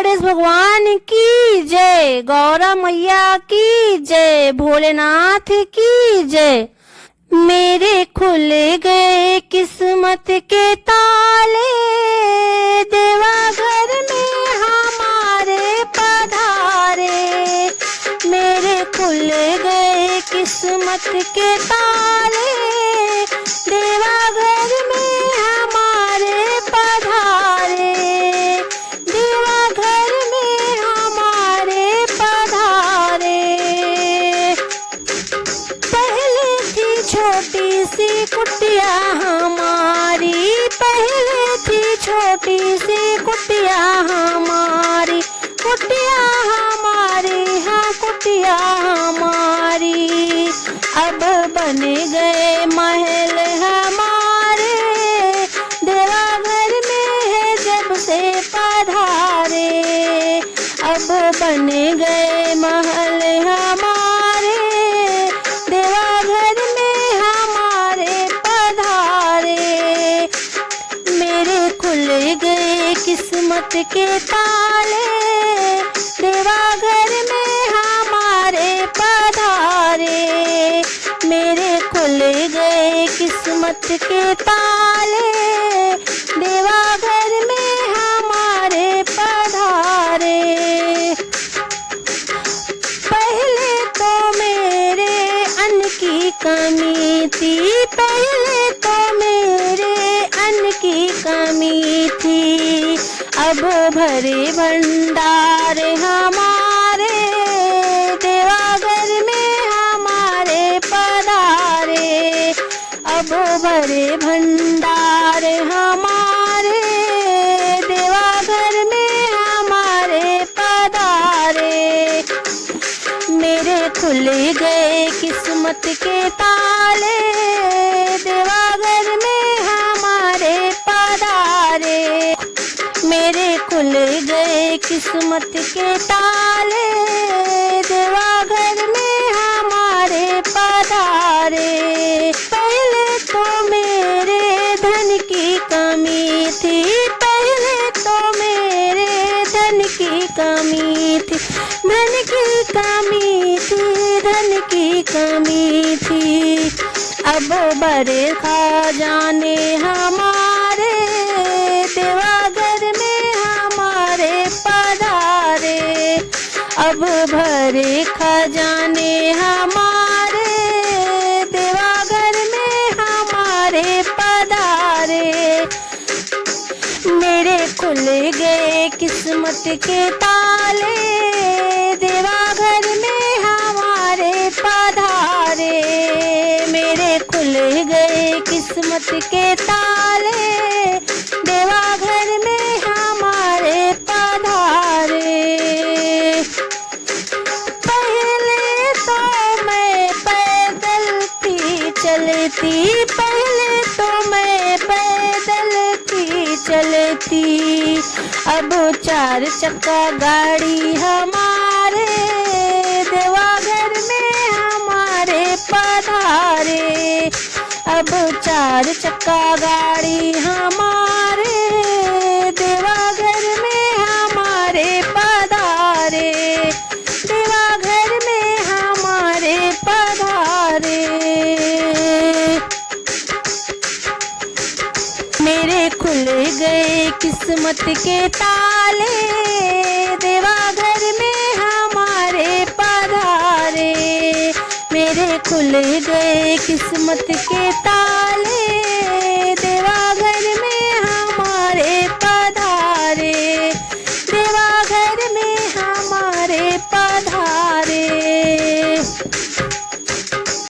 गणेश भगवान की जय, गौरा मैया की जय, भोलेनाथ की जय। मेरे खुल गए किस्मत के ताले, देवा घर में हमारे पधारे। मेरे खुल गए किस्मत के ताले, देवा घर में हमारे पधारे। देवा घर में हमारे पधारे। पहले थी छोटी सी कुटिया हमारी, पहले थी छोटी सी कुटिया हमारी, कुटिया हमारी, हाँ कुटिया हमारी। अब बन गए महल हमारे, देवा घर में है जब से पधारे। अब बन गए महल हमारे, देवा घर में हमारे पधारे। मेरे खुल गए किस्मत के ताले, देवा घर में हमारे पधारे। मेरे खुल गए किस्मत के ताले, देवा घर में हमारे पधारे। पहले तो मेरे अन्न की कमी थी, पहले तो मेरे अन्न की कमी थी। अब भरे भंडार हमारे, देवा घर में हमारे पधारे। अब भरे भंडार हमारे, देवा घर में हमारे पधारे। मेरे खुल गए किस्मत के ताले, देवा घर में हमारे पधारे। मेरे खुल गए किस्मत के ताले, देवा घर में हमारे पधारे। पहले तो मेरे धन की कमी थी, पहले तो मेरे धन की कमी थी, धन की कमी थी, धन की कमी थी। अब बड़े खजाने हमारे, देवा घर में हमारे पधारे। अब भरे खजाने हमारे, देवा घर में हमारे पधारे। मेरे खुल गए किस्मत के ताले, देवा घर में हमारे पधारे। मेरे खुल गए किस्मत के ताले, देवा घर में हमारे पधारे। पहले तो मैं पैदल थी चलती, पहले तो मैं पैदल थी चलती। अब 4 चक्का गाड़ी हमारे, देवा घर में हमारे पधारे। अब 4 चक्का गाड़ी हमारे, देवा घर में हमारे पधारे। देवा घर में हमारे पधारे। मेरे खुल गए किस्मत के ताले, देवा घर में हमारे पधारे। मेरे खुल गए किस्मत के ताले,